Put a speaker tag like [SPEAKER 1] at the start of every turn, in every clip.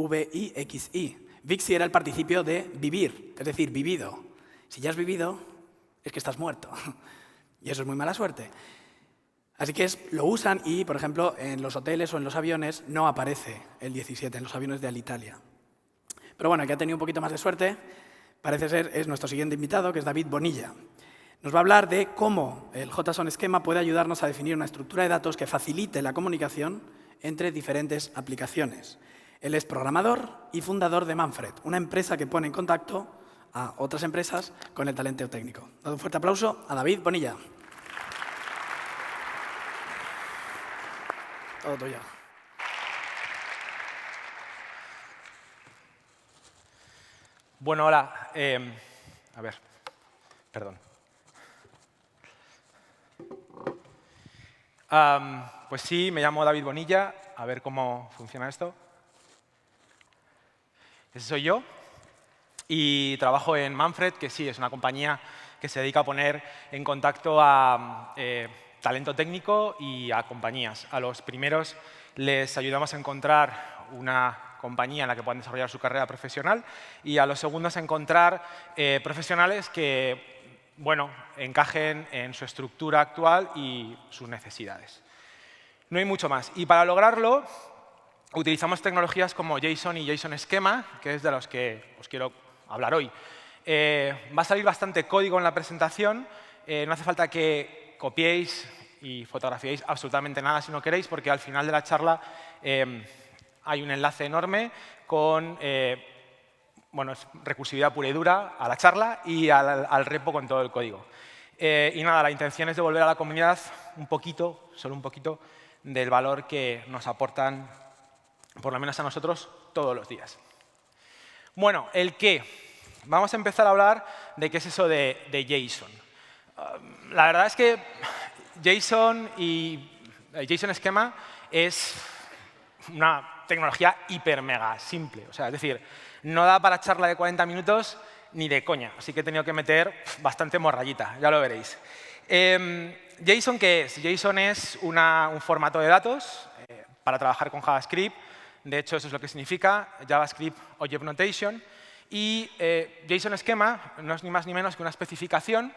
[SPEAKER 1] V-I-X-I. Vixi era el participio de vivir, es decir, vivido. Si ya has vivido, es que estás muerto. Y eso es muy mala suerte. Así que lo usan y, por ejemplo, en los hoteles o en los aviones no aparece el 17, en los aviones de Alitalia. Pero bueno, el que ha tenido un poquito más de suerte, parece ser, es nuestro siguiente invitado, que es David Bonilla. Nos va a hablar de cómo el JSON esquema puede ayudarnos a definir una estructura de datos que facilite la comunicación entre diferentes aplicaciones. Él es programador y fundador de Manfred, una empresa que pone en contacto a otras empresas con el talento técnico. Dad un fuerte aplauso a David Bonilla. Todo tuyo.
[SPEAKER 2] Bueno, hola. A ver, perdón. Pues sí, me llamo David Bonilla. A ver cómo funciona esto. Ese soy yo. Y trabajo en Manfred, que sí, es una compañía que se dedica a poner en contacto a talento técnico y a compañías. A los primeros les ayudamos a encontrar una compañía en la que puedan desarrollar su carrera profesional y a los segundos a encontrar profesionales que, bueno, encajen en su estructura actual y sus necesidades. No hay mucho más. Y para lograrlo, utilizamos tecnologías como JSON y JSON Schema, que es de los que os quiero hablar hoy. Va a salir bastante código en la presentación. No hace falta que copiéis y fotografiéis absolutamente nada si no queréis, porque al final de la charla hay un enlace enorme con bueno, recursividad pura y dura a la charla y al repo con todo el código. Y nada, la intención es devolver a la comunidad un poquito, solo un poquito, del valor que nos aportan, por lo menos a nosotros, todos los días. Bueno, el qué. Vamos a empezar a hablar de qué es eso de JSON. La verdad es que JSON y JSON Schema es una tecnología hiper mega simple. O sea, es decir, no da para charla de 40 minutos ni de coña. Así que he tenido que meter bastante morrayita, ya lo veréis. ¿JSON qué es? JSON es un formato de datos para trabajar con JavaScript. De hecho, eso es lo que significa JavaScript Object Notation. Y JSON Schema no es ni más ni menos que una especificación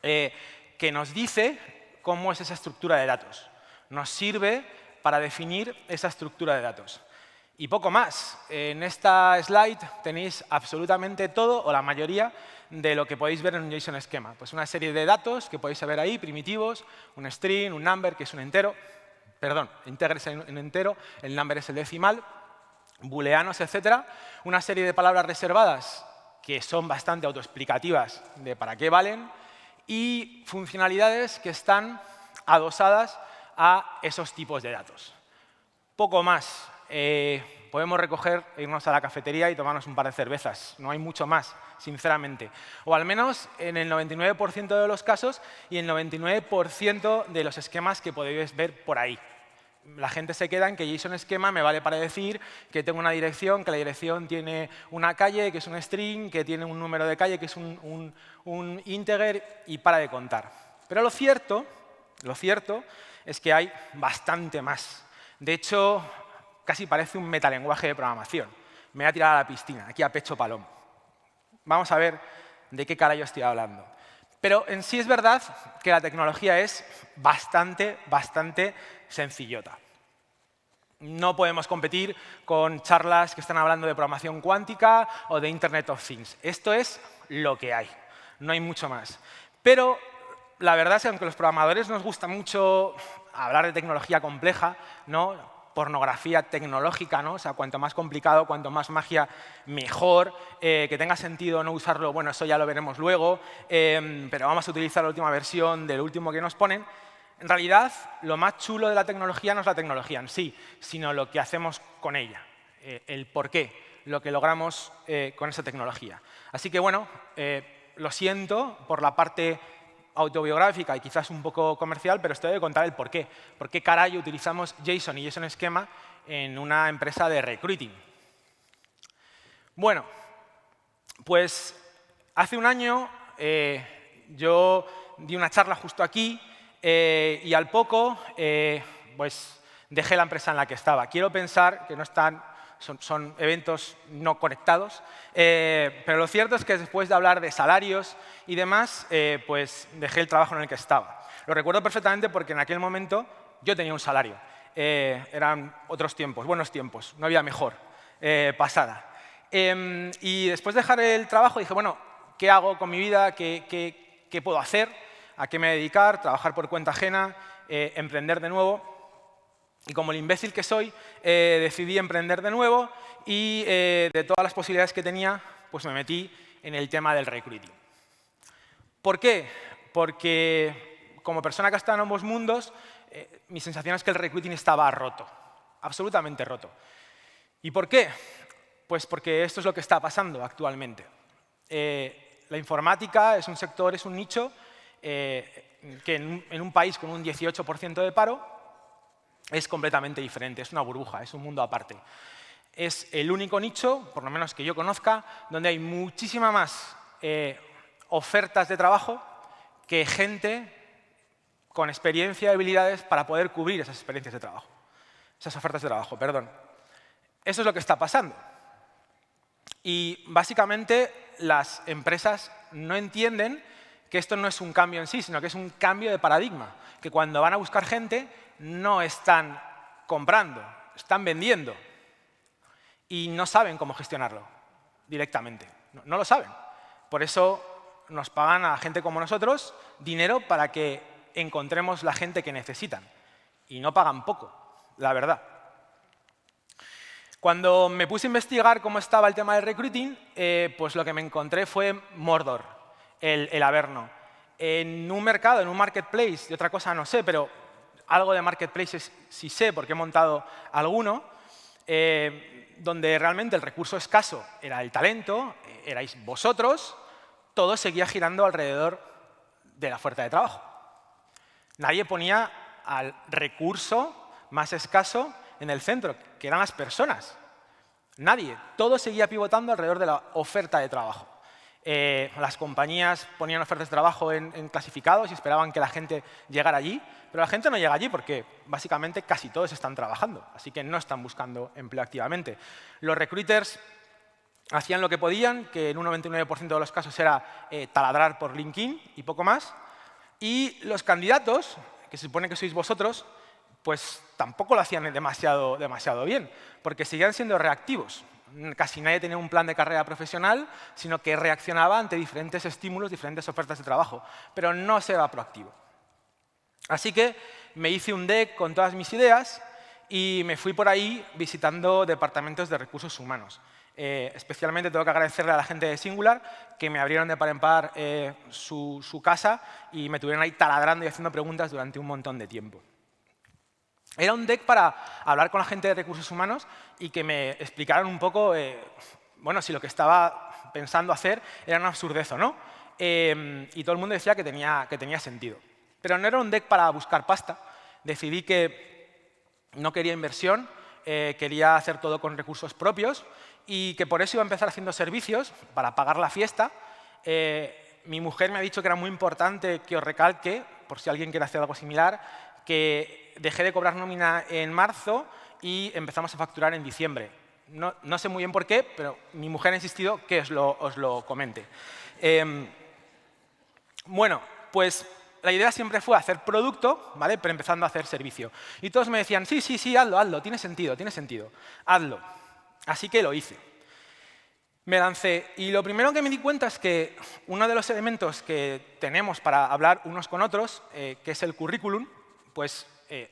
[SPEAKER 2] que nos dice cómo es esa estructura de datos. Nos sirve para definir esa estructura de datos. Y poco más. En esta slide tenéis absolutamente todo, o la mayoría, de lo que podéis ver en un JSON Schema. Pues una serie de datos que podéis ver ahí, primitivos, un string, un number, que es un entero. Perdón, integer es un entero, el number es el decimal, booleanos, etc. Una serie de palabras reservadas que son bastante autoexplicativas de para qué valen y funcionalidades que están adosadas a esos tipos de datos. Poco más. Podemos recoger, irnos a la cafetería y tomarnos un par de cervezas. No hay mucho más, sinceramente. O al menos en el 99% de los casos y en el 99% de los esquemas que podéis ver por ahí. La gente se queda en que JSON Schema me vale para decir que tengo una dirección, que la dirección tiene una calle, que es un string, que tiene un número de calle, que es un integer, y para de contar. Pero lo cierto es que hay bastante más. De hecho, casi parece un metalenguaje de programación. Me voy a tirar a la piscina, aquí a pecho palomo. Vamos a ver de qué carajo estoy hablando. Pero en sí es verdad que la tecnología es bastante sencillota. No podemos competir con charlas que están hablando de programación cuántica o de Internet of Things. Esto es lo que hay, no hay mucho más. Pero la verdad es que aunque a los programadores nos gusta mucho hablar de tecnología compleja, ¿no? Pornografía tecnológica, ¿no? O sea, cuanto más complicado, cuanto más magia, mejor. Que tenga sentido no usarlo, bueno, eso ya lo veremos luego, pero vamos a utilizar la última versión del último que nos ponen. En realidad, lo más chulo de la tecnología no es la tecnología en sí, sino lo que hacemos con ella, el por qué, lo que logramos con esa tecnología. Así que, bueno, lo siento por la parte autobiográfica y quizás un poco comercial, pero os tengo que contar el por qué. ¿Por qué caray utilizamos JSON y JSON Schema en una empresa de recruiting? Bueno, pues hace un año yo di una charla justo aquí y al poco pues dejé la empresa en la que estaba. Quiero pensar que no están son eventos no conectados. Pero lo cierto es que después de hablar de salarios y demás, pues dejé el trabajo en el que estaba. Lo recuerdo perfectamente porque en aquel momento yo tenía un salario. Eran otros tiempos, buenos tiempos, no había mejor pasada. Y después de dejar el trabajo dije, bueno, ¿qué hago con mi vida? ¿Qué puedo hacer? ¿A qué me dedicar? ¿Trabajar por cuenta ajena? ¿Emprender de nuevo? Y como el imbécil que soy, decidí emprender de nuevo y de todas las posibilidades que tenía, pues me metí en el tema del recruiting. ¿Por qué? Porque como persona que ha estado en ambos mundos, mi sensación es que el recruiting estaba roto, absolutamente roto. ¿Y por qué? Pues porque esto es lo que está pasando actualmente. La informática es un sector, es un nicho que en un país con un 18% de paro es completamente diferente, es una burbuja, es un mundo aparte. Es el único nicho, por lo menos que yo conozca, donde hay muchísima más ofertas de trabajo que gente con experiencia y habilidades para poder cubrir esas experiencias de trabajo. Esas ofertas de trabajo, perdón. Eso es lo que está pasando. Y básicamente las empresas no entienden que esto no es un cambio en sí, sino que es un cambio de paradigma. Que cuando van a buscar gente no están comprando, están vendiendo. Y no saben cómo gestionarlo directamente. No lo saben. Por eso nos pagan a gente como nosotros dinero para que encontremos la gente que necesitan. Y no pagan poco, la verdad. Cuando me puse a investigar cómo estaba el tema del recruiting, pues lo que me encontré fue Mordor, el Averno. En un mercado, en un marketplace, de otra cosa no sé, pero algo de marketplaces sí sé porque he montado alguno, donde realmente el recurso escaso era el talento, erais vosotros, todo seguía girando alrededor de la oferta de trabajo. Nadie ponía al recurso más escaso en el centro, que eran las personas. Nadie. Todo seguía pivotando alrededor de la oferta de trabajo. Las compañías ponían ofertas de trabajo en clasificados y esperaban que la gente llegara allí, pero la gente no llega allí porque básicamente casi todos están trabajando, así que no están buscando empleo activamente. Los recruiters hacían lo que podían, que en un 99% de los casos era taladrar por LinkedIn y poco más, y los candidatos, que se supone que sois vosotros, pues tampoco lo hacían demasiado bien, porque seguían siendo reactivos. Casi nadie tenía un plan de carrera profesional, sino que reaccionaba ante diferentes estímulos, diferentes ofertas de trabajo, pero no se era proactivo. Así que me hice un deck con todas mis ideas y me fui por ahí visitando departamentos de recursos humanos. Especialmente tengo que agradecerle a la gente de Singular que me abrieron de par en par su casa y me tuvieron ahí taladrando y haciendo preguntas durante un montón de tiempo. Era un deck para hablar con la gente de recursos humanos y que me explicaran un poco, bueno, si lo que estaba pensando hacer era una absurdez o no. Y todo el mundo decía que tenía sentido. Pero no era un deck para buscar pasta. Decidí que no quería inversión, quería hacer todo con recursos propios y que por eso iba a empezar haciendo servicios para pagar la fiesta. Mi mujer me ha dicho que era muy importante que os recalque, por si alguien quiere hacer algo similar, que dejé de cobrar nómina en marzo y empezamos a facturar en diciembre. No sé muy bien por qué, pero mi mujer ha insistido que os lo comente. Bueno, pues la idea siempre fue hacer producto, ¿vale? Pero empezando a hacer servicio. Y todos me decían, sí, hazlo, tiene sentido, hazlo. Así que lo hice. Me lancé y lo primero que me di cuenta es que uno de los elementos que tenemos para hablar unos con otros, que es el currículum, pues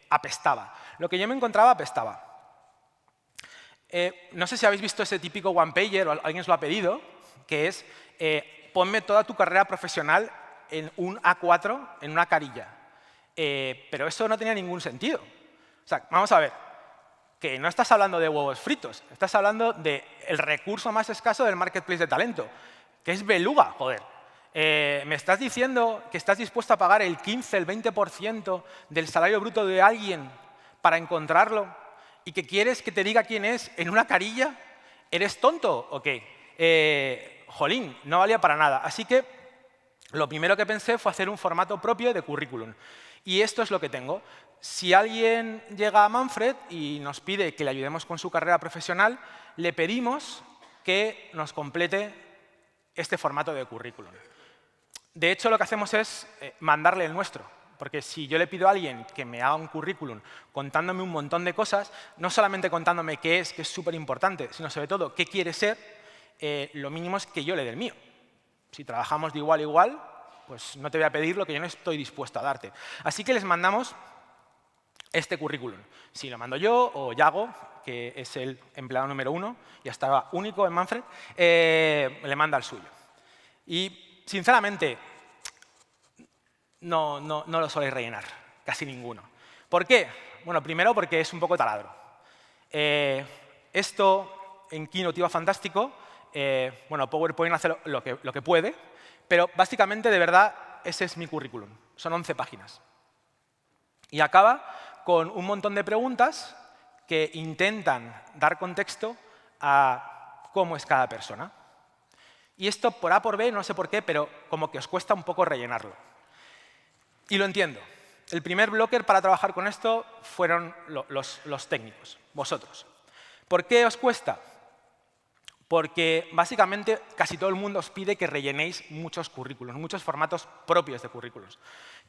[SPEAKER 2] apestaba. Lo que yo me encontraba apestaba. No sé si habéis visto ese típico one-pager o alguien os lo ha pedido, que es ponme toda tu carrera profesional en un A4, en una carilla. Pero eso no tenía ningún sentido. O sea, vamos a ver, que no estás hablando de huevos fritos, estás hablando del recurso más escaso del marketplace de talento, que es Beluga, joder. ¿Me estás diciendo que estás dispuesto a pagar el 15, el 20% del salario bruto de alguien para encontrarlo y que quieres que te diga quién es en una carilla? ¿Eres tonto o qué? Jolín, no valía para nada. Así que lo primero que pensé fue hacer un formato propio de currículum. Y esto es lo que tengo. Si alguien llega a Manfred y nos pide que le ayudemos con su carrera profesional, le pedimos que nos complete este formato de currículum. De hecho, lo que hacemos es mandarle el nuestro, porque si yo le pido a alguien que me haga un currículum contándome un montón de cosas, no solamente contándome qué es, que es súper importante, sino sobre todo qué quiere ser, lo mínimo es que yo le dé el mío. Si trabajamos de igual a igual, pues no te voy a pedir lo que yo no estoy dispuesto a darte. Así que les mandamos este currículum. Si lo mando yo o Yago, que es el empleado número 1 y hasta único en Manfred, le manda el suyo. Y, sinceramente, no lo soléis rellenar, casi ninguno. ¿Por qué? Bueno, primero porque es un poco taladro. Esto en Keynote iba fantástico. Bueno, PowerPoint hace lo que puede, pero básicamente, de verdad, ese es mi currículum. Son 11 páginas. Y acaba con un montón de preguntas que intentan dar contexto a cómo es cada persona. Y esto, por A por B, no sé por qué, pero como que os cuesta un poco rellenarlo. Y lo entiendo. El primer blocker para trabajar con esto fueron los técnicos, vosotros. ¿Por qué os cuesta? Porque básicamente casi todo el mundo os pide que rellenéis muchos currículos, muchos formatos propios de currículos.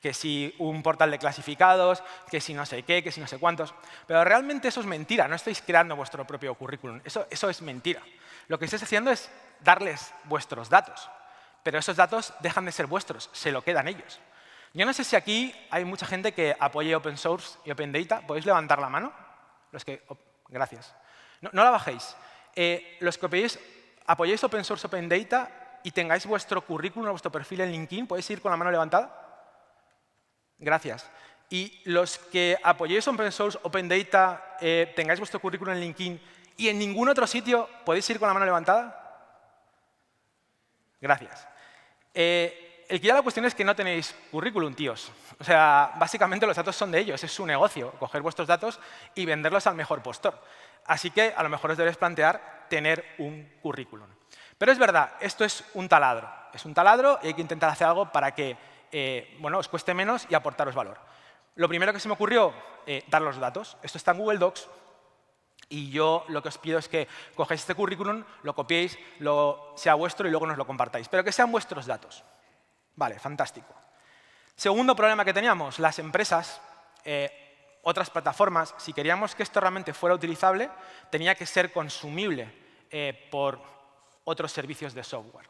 [SPEAKER 2] Que si un portal de clasificados, que si no sé qué, que si no sé cuántos. Pero realmente eso es mentira, no estáis creando vuestro propio currículum. Eso es mentira. Lo que estáis haciendo es darles vuestros datos. Pero esos datos dejan de ser vuestros, se lo quedan ellos. Yo no sé si aquí hay mucha gente que apoye Open Source y Open Data. ¿Podéis levantar la mano? Gracias. No la bajéis. Los que apoyéis Open Source, Open Data y tengáis vuestro currículum, vuestro perfil en LinkedIn, ¿podéis ir con la mano levantada? Gracias. Y los que apoyéis Open Source, Open Data, tengáis vuestro currículum en LinkedIn y en ningún otro sitio, ¿podéis ir con la mano levantada? Gracias. El que ya la cuestión es que no tenéis currículum, tíos. O sea, básicamente los datos son de ellos, es su negocio, coger vuestros datos y venderlos al mejor postor. Así que a lo mejor os debéis plantear tener un currículum. Pero es verdad, esto es un taladro. Es un taladro y hay que intentar hacer algo para que bueno, os cueste menos y aportaros valor. Lo primero que se me ocurrió, dar los datos. Esto está en Google Docs y yo lo que os pido es que cogéis este currículum, lo copiéis, sea vuestro y luego nos lo compartáis. Pero que sean vuestros datos. Vale, fantástico. Segundo problema que teníamos, las empresas, otras plataformas, si queríamos que esto realmente fuera utilizable, tenía que ser consumible por otros servicios de software.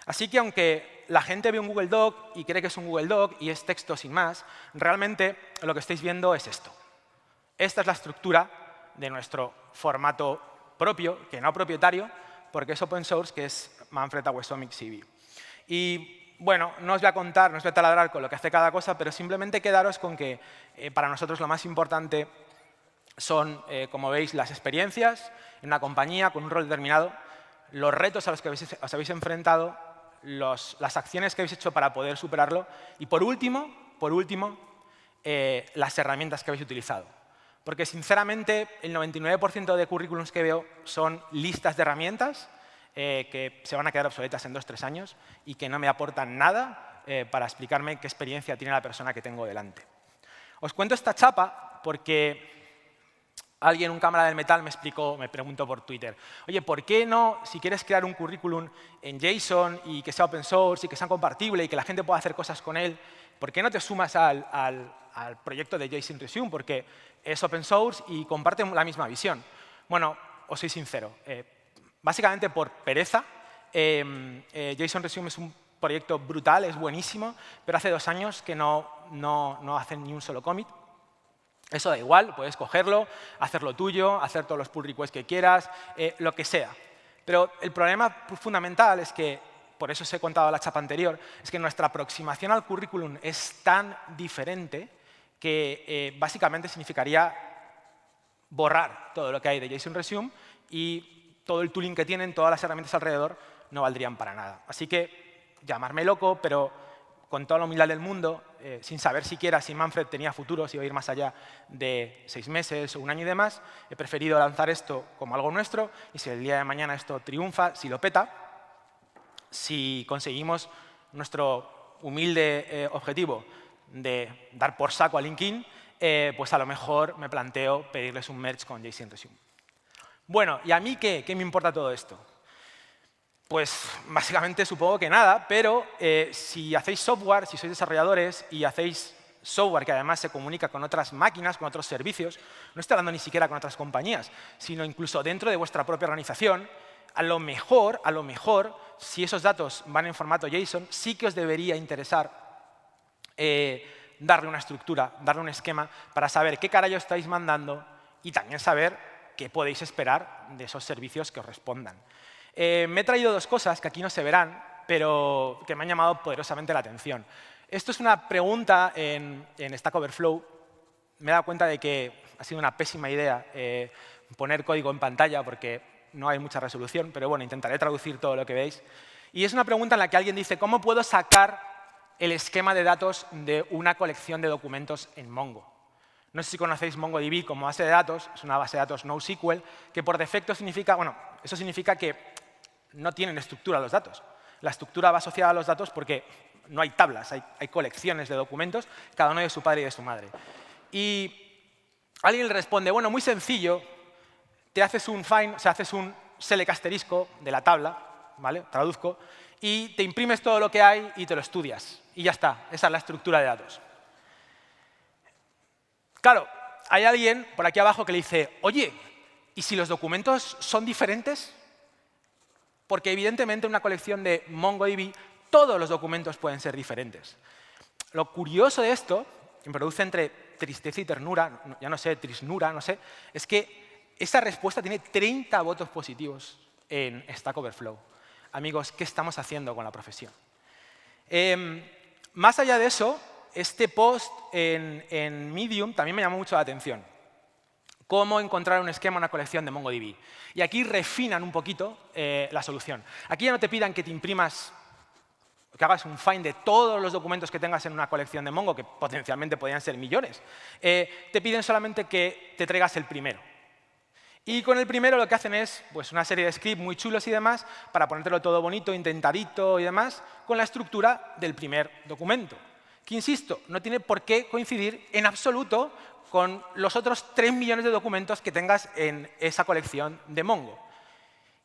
[SPEAKER 2] Así que aunque la gente ve un Google Doc y cree que es un Google Doc y es texto sin más, realmente lo que estáis viendo es esto. Esta es la estructura de nuestro formato propio, que no propietario, porque es open source, que es Manfred Awesomic CV. Y bueno, no os voy a contar, no os voy a taladrar con lo que hace cada cosa, pero simplemente quedaros con que para nosotros lo más importante son, como veis, las experiencias en una compañía con un rol determinado, los retos a los que os habéis enfrentado, las acciones que habéis hecho para poder superarlo y, por último, las herramientas que habéis utilizado. Porque, sinceramente, el 99% de currículums que veo son listas de herramientas que se van a quedar obsoletas en 2 o 3 años y que no me aportan nada para explicarme qué experiencia tiene la persona que tengo delante. Os cuento esta chapa porque alguien, un cámara del metal, me preguntó por Twitter, oye, ¿por qué no, si quieres crear un currículum en JSON y que sea open source y que sea compartible y que la gente pueda hacer cosas con él, ¿por qué no te sumas al proyecto de JSON Resume? Porque es open source y comparte la misma visión. Bueno, os soy sincero. Básicamente por pereza. JSON Resume es un proyecto brutal, es buenísimo, pero hace 2 años que no hacen ni un solo commit. Eso da igual, puedes cogerlo, hacerlo tuyo, hacer todos los pull requests que quieras, lo que sea. Pero el problema fundamental es que, por eso os he contado la chapa anterior, es que nuestra aproximación al currículum es tan diferente que básicamente significaría borrar todo lo que hay de JSON Resume y todo el tooling que tienen, todas las herramientas alrededor, no valdrían para nada. Así que, llamarme loco, pero con toda la humildad del mundo, sin saber siquiera si Manfred tenía futuro, si iba a ir más allá de 6 meses o 1 año y demás, he preferido lanzar esto como algo nuestro y si el día de mañana esto triunfa, si lo peta, si conseguimos nuestro humilde objetivo de dar por saco a LinkedIn, pues a lo mejor me planteo pedirles un merge con JSON Resume. Bueno, ¿y a mí qué? ¿Qué me importa todo esto? Pues básicamente supongo que nada, pero si hacéis software, si sois desarrolladores y hacéis software que además se comunica con otras máquinas, con otros servicios, no estoy hablando ni siquiera con otras compañías, sino incluso dentro de vuestra propia organización, a lo mejor, si esos datos van en formato JSON, sí que os debería interesar darle una estructura, darle un esquema para saber qué carajo estáis mandando y también saber qué podéis esperar de esos servicios que os respondan. Me he traído dos cosas que aquí no se verán, pero que me han llamado poderosamente la atención. Esto es una pregunta en Stack Overflow. Me he dado cuenta de que ha sido una pésima idea poner código en pantalla porque no hay mucha resolución, pero bueno, intentaré traducir todo lo que veis. Y es una pregunta en la que alguien dice, ¿cómo puedo sacar el esquema de datos de una colección de documentos en Mongo? No sé si conocéis MongoDB como base de datos, es una base de datos NoSQL, que por defecto significa, bueno, eso significa que no tienen estructura los datos. La estructura va asociada a los datos porque no hay tablas, hay colecciones de documentos, cada uno de su padre y de su madre. Y alguien le responde, bueno, muy sencillo, te haces un find, o sea, haces un select asterisco de la tabla, ¿vale? Traduzco, y te imprimes todo lo que hay y te lo estudias. Y ya está, esa es la estructura de datos. Claro, hay alguien por aquí abajo que le dice, oye, ¿y si los documentos son diferentes? Porque evidentemente en una colección de MongoDB todos los documentos pueden ser diferentes. Lo curioso de esto, que me produce entre tristeza y ternura, ya no sé, trisnura, no sé, es que esa respuesta tiene 30 votos positivos en Stack Overflow. Amigos, ¿qué estamos haciendo con la profesión? Más allá de eso, este post en Medium también me llamó mucho la atención. Cómo encontrar un esquema en una colección de MongoDB. Y aquí refinan un poquito la solución. Aquí ya no te pidan que te imprimas, que hagas un find de todos los documentos que tengas en una colección de Mongo, que potencialmente podrían ser millones. Te piden solamente que te traigas el primero. Y con el primero lo que hacen es pues, una serie de scripts muy chulos y demás para ponértelo todo bonito, indentadito y demás, con la estructura del primer documento. Que, insisto, no tiene por qué coincidir en absoluto con los otros 3 millones de documentos que tengas en esa colección de Mongo.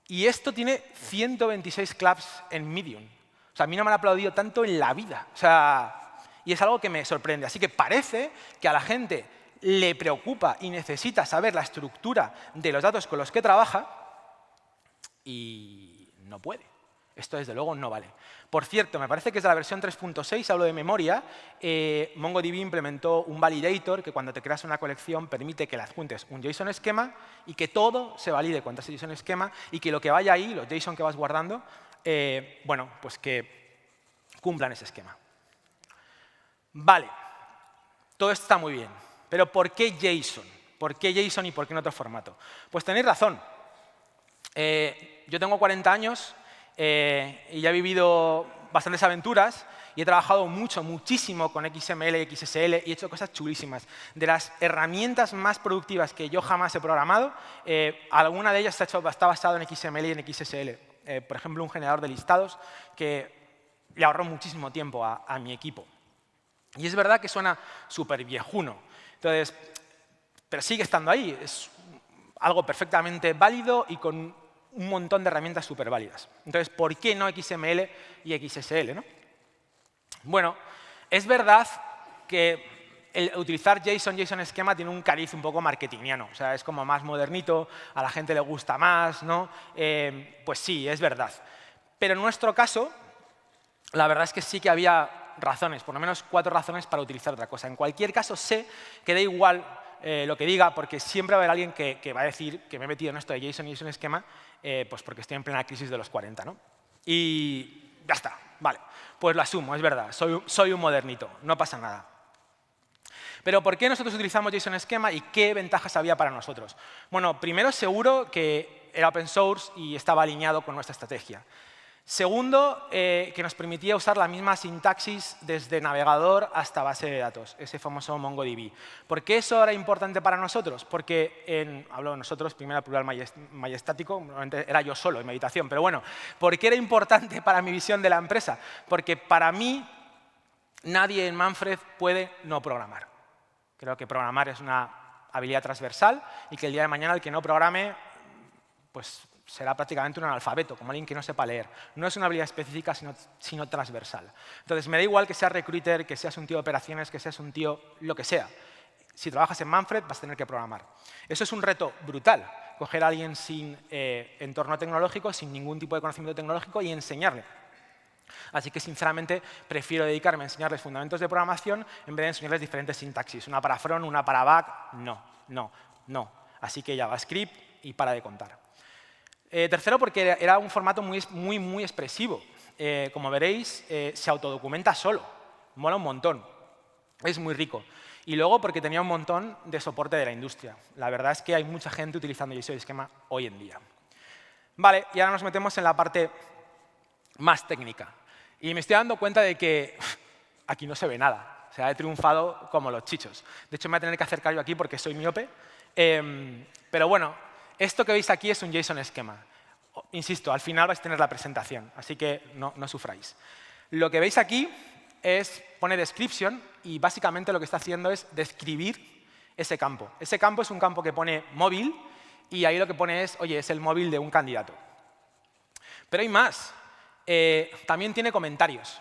[SPEAKER 2] Y esto tiene 126 claps en Medium. O sea, a mí no me han aplaudido tanto en la vida. O sea, y es algo que me sorprende. Así que parece que a la gente le preocupa y necesita saber la estructura de los datos con los que trabaja y no puede. Esto, desde luego, no vale. Por cierto, me parece que es de la versión 3.6, hablo de memoria, MongoDB implementó un validator que cuando te creas una colección permite que le adjuntes un JSON esquema y que todo se valide contra ese JSON esquema y que lo que vaya ahí, los JSON que vas guardando, bueno, pues que cumplan ese esquema. Vale, todo esto está muy bien, pero ¿por qué JSON? ¿Por qué JSON y por qué en otro formato? Pues tenéis razón. Yo tengo 40 años y ya he vivido bastantes aventuras y he trabajado muchísimo con XML y XSL y he hecho cosas chulísimas. De las herramientas más productivas que yo jamás he programado, alguna de ellas está basada en XML y en XSL. Por ejemplo, un generador de listados que le ahorró muchísimo tiempo a mi equipo. Y es verdad que suena súper viejuno. Entonces, pero sigue estando ahí. Es algo perfectamente válido y con un montón de herramientas súper válidas. Entonces, ¿por qué no XML y XSL? ¿No? Bueno, es verdad que el utilizar JSON esquema tiene un cariz un poco marketingiano. O sea, es como más modernito, a la gente le gusta más, ¿no? Pues sí, es verdad. Pero en nuestro caso, la verdad es que sí que había razones, por lo menos 4 razones para utilizar otra cosa. En cualquier caso, sé que da igual lo que diga, porque siempre va a haber alguien que va a decir que me he metido en esto de JSON esquema, pues porque estoy en plena crisis de los 40, ¿no? Y ya está, vale. Pues lo asumo, es verdad, soy un modernito, no pasa nada. Pero ¿por qué nosotros utilizamos JSON esquema y qué ventajas había para nosotros? Bueno, primero, seguro que era open source y estaba alineado con nuestra estrategia. Segundo, que nos permitía usar la misma sintaxis desde navegador hasta base de datos, ese famoso MongoDB. ¿Por qué eso era importante para nosotros? Porque, hablo de nosotros, primero plural majestático, normalmente era yo solo en mi habitación, pero bueno, ¿por qué era importante para mi visión de la empresa? Porque para mí nadie en Manfred puede no programar. Creo que programar es una habilidad transversal y que el día de mañana el que no programe pues será prácticamente un analfabeto, como alguien que no sepa leer. No es una habilidad específica, sino transversal. Entonces, me da igual que seas recruiter, que seas un tío de operaciones, que seas un tío lo que sea. Si trabajas en Manfred, vas a tener que programar. Eso es un reto brutal, coger a alguien sin entorno tecnológico, sin ningún tipo de conocimiento tecnológico y enseñarle. Así que, sinceramente, prefiero dedicarme a enseñarles fundamentos de programación en vez de enseñarles diferentes sintaxis. Una para front, una para back, no. Así que JavaScript y para de contar. Tercero, porque era un formato muy expresivo. Como veréis, se autodocumenta solo. Mola un montón. Es muy rico. Y luego, porque tenía un montón de soporte de la industria. La verdad es que hay mucha gente utilizando JSON Schema hoy en día. Vale, y ahora nos metemos en la parte más técnica. Y me estoy dando cuenta de que aquí no se ve nada. O sea, he triunfado como los chichos. De hecho, me voy a tener que acercar yo aquí porque soy miope. Pero bueno, esto que veis aquí es un JSON Schema. Insisto, al final vais a tener la presentación, así que no sufráis. Lo que veis aquí pone description y básicamente lo que está haciendo es describir ese campo. Ese campo es un campo que pone móvil y ahí lo que pone es, oye, es el móvil de un candidato. Pero hay más. También tiene comentarios.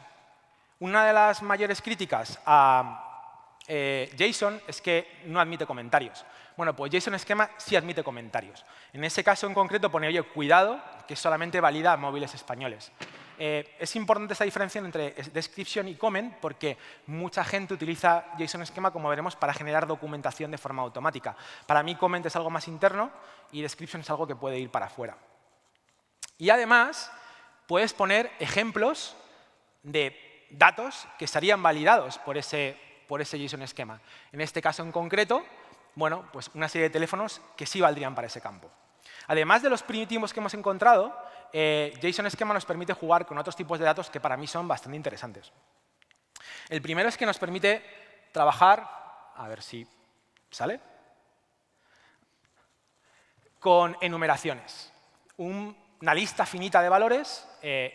[SPEAKER 2] Una de las mayores críticas a JSON es que no admite comentarios. Bueno, pues JSON Schema sí admite comentarios. En ese caso en concreto pone, oye, cuidado, que solamente valida a móviles españoles. Es importante esta diferencia entre description y comment porque mucha gente utiliza JSON Schema, como veremos, para generar documentación de forma automática. Para mí, comment es algo más interno y description es algo que puede ir para afuera. Y además, puedes poner ejemplos de datos que estarían validados por ese JSON Schema. En este caso en concreto, bueno, pues una serie de teléfonos que sí valdrían para ese campo. Además de los primitivos que hemos encontrado, JSON Schema nos permite jugar con otros tipos de datos que para mí son bastante interesantes. El primero es que nos permite trabajar, a ver si sale, con enumeraciones. Una lista finita de valores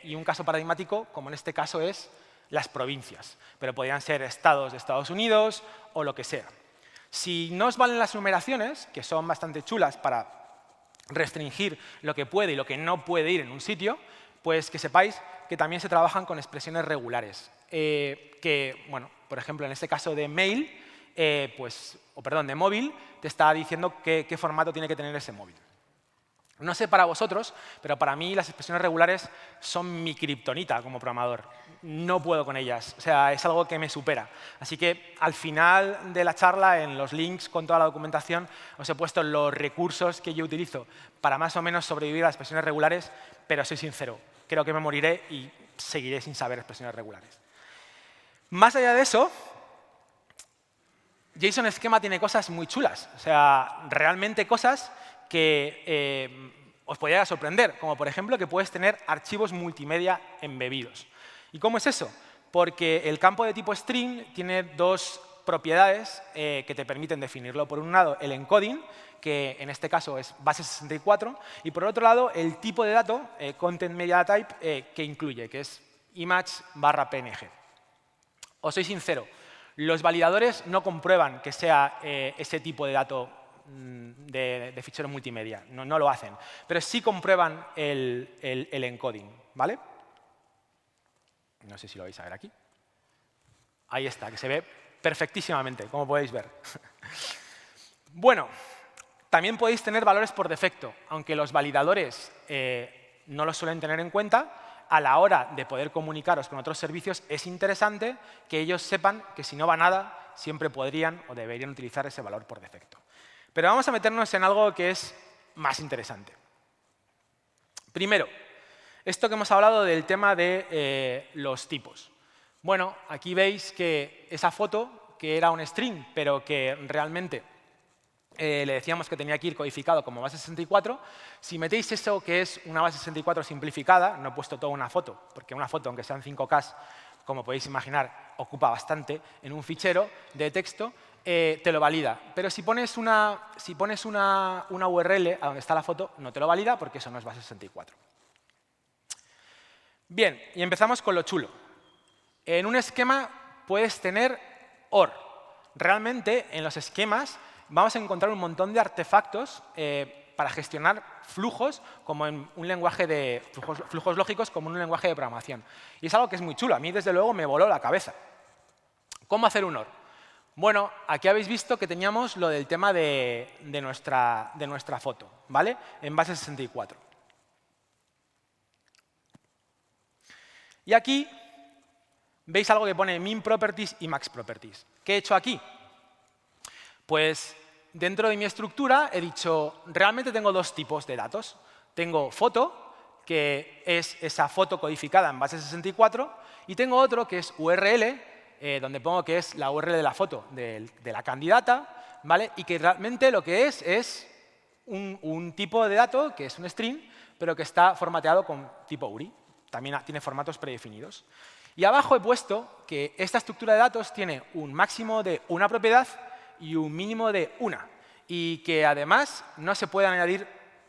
[SPEAKER 2] y un caso paradigmático, como en este caso es las provincias. Pero podrían ser estados de Estados Unidos o lo que sea. Si no os valen las numeraciones, que son bastante chulas para restringir lo que puede y lo que no puede ir en un sitio, pues que sepáis que también se trabajan con expresiones regulares. Que, bueno, por ejemplo, en este caso de mail, de móvil, te está diciendo qué formato tiene que tener ese móvil. No sé para vosotros, pero para mí las expresiones regulares son mi kriptonita como programador. No puedo con ellas, o sea, es algo que me supera. Así que al final de la charla, en los links con toda la documentación, os he puesto los recursos que yo utilizo para más o menos sobrevivir a las expresiones regulares, pero soy sincero, creo que me moriré y seguiré sin saber expresiones regulares. Más allá de eso, JSON Schema tiene cosas muy chulas, o sea, realmente cosas que os podría sorprender, como por ejemplo que puedes tener archivos multimedia embebidos. ¿Y cómo es eso? Porque el campo de tipo string tiene dos propiedades que te permiten definirlo. Por un lado, el encoding, que en este caso es base 64, y por otro lado, el tipo de dato, content media type, que incluye, que es image/png. Os soy sincero, los validadores no comprueban que sea ese tipo de dato de fichero multimedia, no lo hacen, pero sí comprueban el encoding, ¿vale? No sé si lo vais a ver aquí. Ahí está, que se ve perfectísimamente, como podéis ver. Bueno, también podéis tener valores por defecto, aunque los validadores no los suelen tener en cuenta. A la hora de poder comunicaros con otros servicios, es interesante que ellos sepan que si no va nada, siempre podrían o deberían utilizar ese valor por defecto. Pero vamos a meternos en algo que es más interesante. Primero, esto que hemos hablado del tema de los tipos. Bueno, aquí veis que esa foto, que era un string, pero que realmente le decíamos que tenía que ir codificado como base 64, si metéis eso que es una base 64 simplificada, no he puesto toda una foto, porque una foto, aunque sean 5K, como podéis imaginar, ocupa bastante en un fichero de texto, te lo valida. Pero si pones una URL a donde está la foto, no te lo valida porque eso no es base 64. Bien, y empezamos con lo chulo. En un esquema puedes tener OR. realmente en los esquemas vamos a encontrar un montón de artefactos para gestionar flujos como en un lenguaje de flujos lógicos como en un lenguaje de programación. Y es algo que es muy chulo. A mí, desde luego, me voló la cabeza. ¿Cómo hacer un OR? Bueno, aquí habéis visto que teníamos lo del tema de nuestra foto, ¿vale? En base 64. Y aquí veis algo que pone min properties y max properties. ¿Qué he hecho aquí? Pues dentro de mi estructura he dicho, realmente tengo dos tipos de datos. Tengo foto, que es esa foto codificada en base 64, y tengo otro que es URL, donde pongo que es la URL de la foto de la candidata, ¿vale? Y que realmente lo que es un tipo de dato, que es un string, pero que está formateado con tipo URI. También tiene formatos predefinidos. Y abajo he puesto que esta estructura de datos tiene un máximo de una propiedad y un mínimo de una. Y que además no se pueden añadir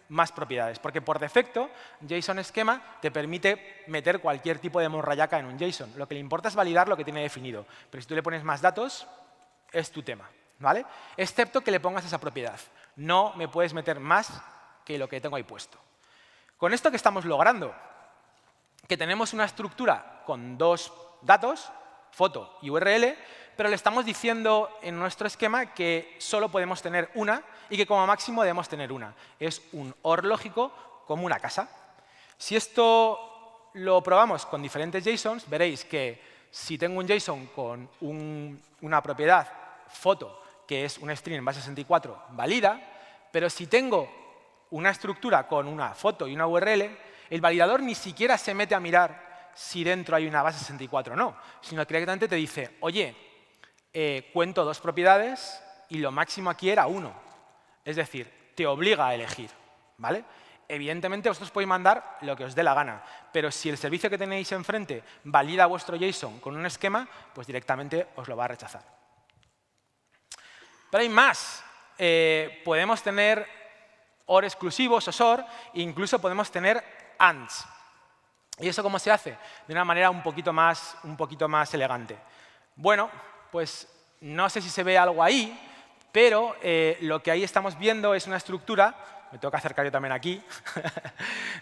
[SPEAKER 2] más propiedades, porque por defecto JSON Schema te permite meter cualquier tipo de morrayaca en un JSON. Lo que le importa es validar lo que tiene definido. Pero si tú le pones más datos, es tu tema, ¿vale? Excepto que le pongas esa propiedad. No me puedes meter más que lo que tengo ahí puesto. Con esto, ¿qué estamos logrando? Que tenemos una estructura con dos datos, foto y URL, pero le estamos diciendo en nuestro esquema que solo podemos tener una y que como máximo debemos tener una. Es un OR lógico como una casa. Si esto lo probamos con diferentes JSONs, veréis que si tengo un JSON con una propiedad foto, que es un string en base 64, valida, pero si tengo una estructura con una foto y una URL, el validador ni siquiera se mete a mirar si dentro hay una base 64 o no, sino que directamente te dice, oye, cuento dos propiedades y lo máximo aquí era 1. Es decir, te obliga a elegir, ¿vale? Evidentemente, vosotros podéis mandar lo que os dé la gana, pero si el servicio que tenéis enfrente valida vuestro JSON con un esquema, pues directamente os lo va a rechazar. Pero hay más. Podemos tener OR exclusivos o SOR, e incluso podemos tener ANDs. ¿Y eso cómo se hace? De una manera un poquito más elegante. Bueno, pues no sé si se ve algo ahí, pero lo que ahí estamos viendo es una estructura, me tengo que acercar yo también aquí,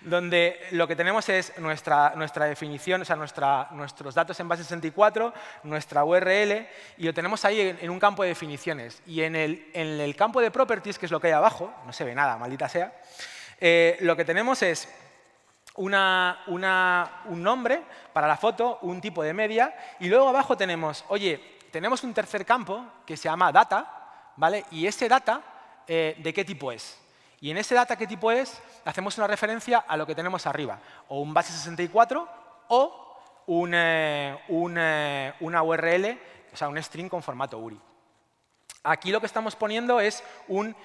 [SPEAKER 2] donde lo que tenemos es nuestra definición, o sea, nuestros datos en base 64, nuestra URL, y lo tenemos ahí en un campo de definiciones. Y en el campo de properties, que es lo que hay abajo, no se ve nada, maldita sea, lo que tenemos es un nombre para la foto, un tipo de media, y luego abajo tenemos, oye, tenemos un tercer campo que se llama data, ¿vale? Y ese data, ¿de qué tipo es? Y en ese data, ¿qué tipo es? Hacemos una referencia a lo que tenemos arriba, o un base 64 o una URL, o sea, un string con formato URI. Aquí lo que estamos poniendo es un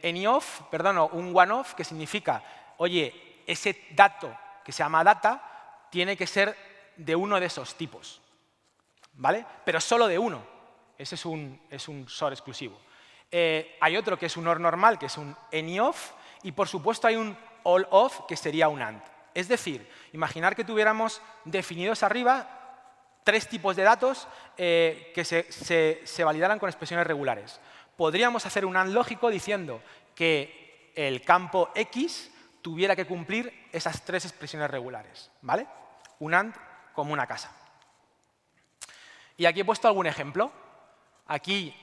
[SPEAKER 2] any-off, perdón, o un one-off, que significa, oye, ese dato que se llama data tiene que ser de uno de esos tipos, ¿vale? Pero solo de uno. Ese es un SOR exclusivo. Hay otro que es un OR normal, que es un any-off, y por supuesto hay un all-off, que sería un AND. Es decir, imaginar que tuviéramos definidos arriba 3 tipos de datos que se validaran con expresiones regulares. Podríamos hacer un AND lógico diciendo que el campo X tuviera que cumplir esas 3 expresiones regulares, ¿vale? Un AND como una casa. Y aquí he puesto algún ejemplo. Aquí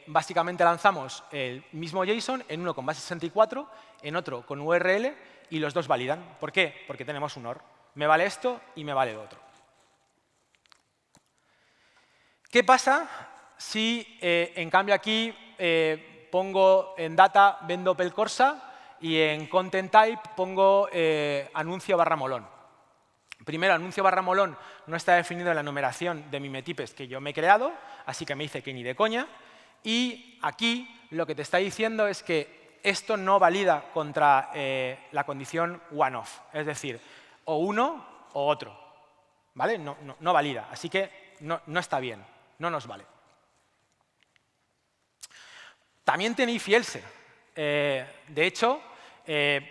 [SPEAKER 2] básicamente lanzamos el mismo JSON en uno con base 64, en otro con URL, y los dos validan. ¿Por qué? Porque tenemos un OR. Me vale esto y me vale lo otro. ¿Qué pasa si, en cambio, aquí pongo en data vendo Opel Corsa y en content type pongo anuncio barra molón? Primero, anuncio barra molón no está definido en la numeración de mimetipes que yo me he creado, así que me dice que ni de coña. Y aquí lo que te está diciendo es que esto no valida contra la condición one-off, es decir, o uno o otro, ¿vale? No valida, así que no está bien, no nos vale. También tiene if-else. De hecho,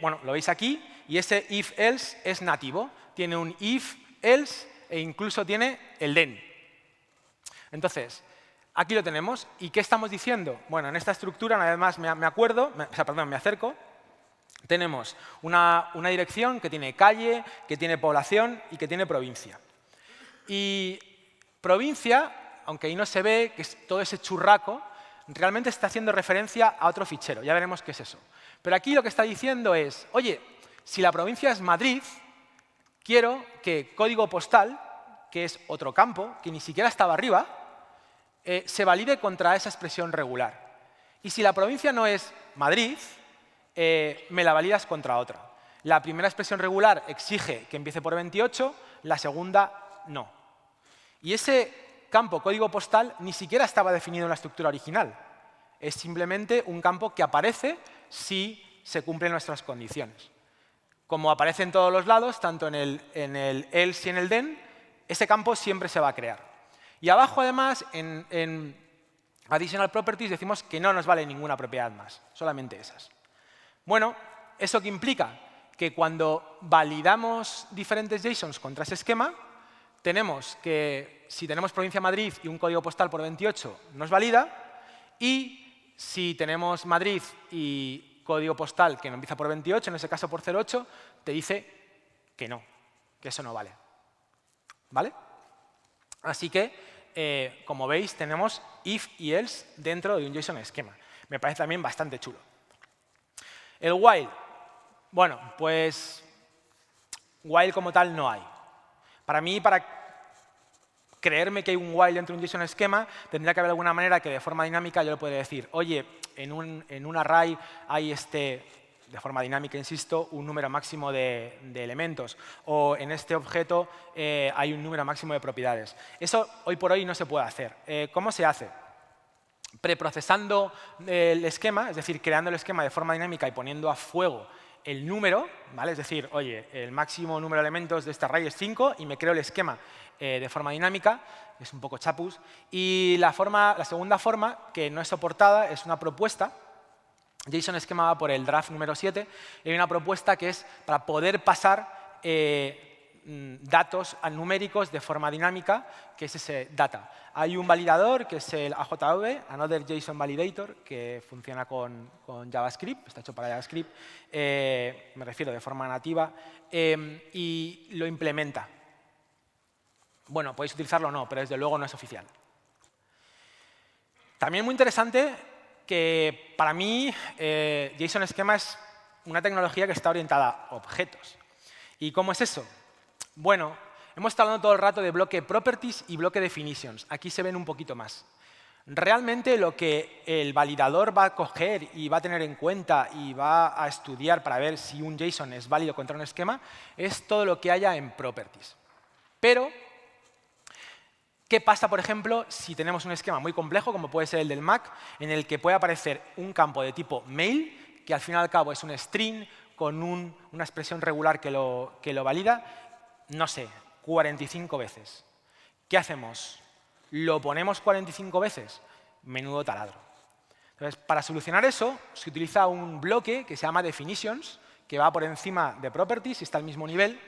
[SPEAKER 2] bueno, lo veis aquí, y ese if-else es nativo. Tiene un if, else e incluso tiene el then. Entonces, Aquí lo tenemos. ¿Y qué estamos diciendo? Bueno, en esta estructura, una vez más me acerco. Tenemos una dirección que tiene calle, que tiene población y que tiene provincia. Y provincia, aunque ahí no se ve, que es todo ese churraco, realmente está haciendo referencia a otro fichero. Ya veremos qué es eso. Pero aquí lo que está diciendo es, oye, si la provincia es Madrid, quiero que código postal, que es otro campo, que ni siquiera estaba arriba, se valide contra esa expresión regular. Y si la provincia no es Madrid, me la validas contra otra. La primera expresión regular exige que empiece por 28, la segunda no. Y ese campo código postal ni siquiera estaba definido en la estructura original. Es simplemente un campo que aparece si se cumplen nuestras condiciones. Como aparece en todos los lados, tanto en el else y en el then, ese campo siempre se va a crear. Y abajo, además, en Additional Properties decimos que no nos vale ninguna propiedad más, solamente esas. Bueno, ¿eso qué implica? Que cuando validamos diferentes JSONs contra ese esquema, tenemos que, si tenemos provincia Madrid y un código postal por 28, nos valida, y si tenemos Madrid y código postal que no empieza por 28, en ese caso por 08, te dice que no, que eso no vale. ¿Vale? Así que, como veis, tenemos if y else dentro de un JSON esquema. Me parece también bastante chulo. El while. Bueno, pues while como tal no hay. Para mí, para creerme que hay un while dentro de un JSON esquema, tendría que haber alguna manera que de forma dinámica yo le pueda decir, oye, en un array hay de forma dinámica, insisto, un número máximo de elementos. O en este objeto hay un número máximo de propiedades. Eso hoy por hoy no se puede hacer. ¿Cómo se hace? Preprocesando el esquema, es decir, creando el esquema de forma dinámica y poniendo a fuego el número, ¿vale? Es decir, oye, el máximo número de elementos de este array es 5 y me creo el esquema de forma dinámica, es un poco chapus. Y la segunda forma, que no es soportada, es una propuesta. JSON esquema va por el draft número 7 y hay una propuesta que es para poder pasar datos numéricos de forma dinámica, que es ese data. Hay un validador que es el AJV, Another JSON Validator, que funciona con JavaScript, está hecho para JavaScript, me refiero de forma nativa, y lo implementa. Bueno, podéis utilizarlo o no, pero desde luego no es oficial. También muy interesante que para mí JSON esquema es una tecnología que está orientada a objetos. ¿Y cómo es eso? Bueno, hemos estado hablando todo el rato de bloque properties y bloque definitions. Aquí se ven un poquito más. Realmente lo que el validador va a coger y va a tener en cuenta y va a estudiar para ver si un JSON es válido contra un esquema es todo lo que haya en properties. Pero, ¿qué pasa, por ejemplo, si tenemos un esquema muy complejo, como puede ser el del Mac, en el que puede aparecer un campo de tipo mail, que al fin y al cabo es un string con una expresión regular que lo valida, no sé, 45 veces? ¿Qué hacemos? ¿Lo ponemos 45 veces? Menudo taladro. Entonces, para solucionar eso, se utiliza un bloque que se llama definitions, que va por encima de properties y está al mismo nivel.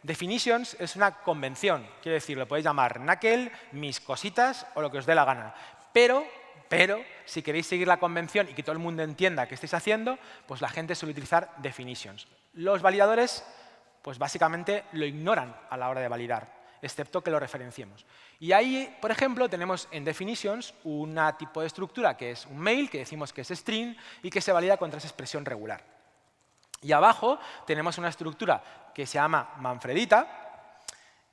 [SPEAKER 2] Definitions es una convención, quiere decir, lo podéis llamar Knuckle, mis cositas o lo que os dé la gana. Pero, si queréis seguir la convención y que todo el mundo entienda qué estáis haciendo, pues la gente suele utilizar definitions. Los validadores, pues básicamente lo ignoran a la hora de validar, excepto que lo referenciemos. Y ahí, por ejemplo, tenemos en definitions un tipo de estructura que es un mail, que decimos que es string y que se valida contra esa expresión regular. Y abajo tenemos una estructura que se llama Manfredita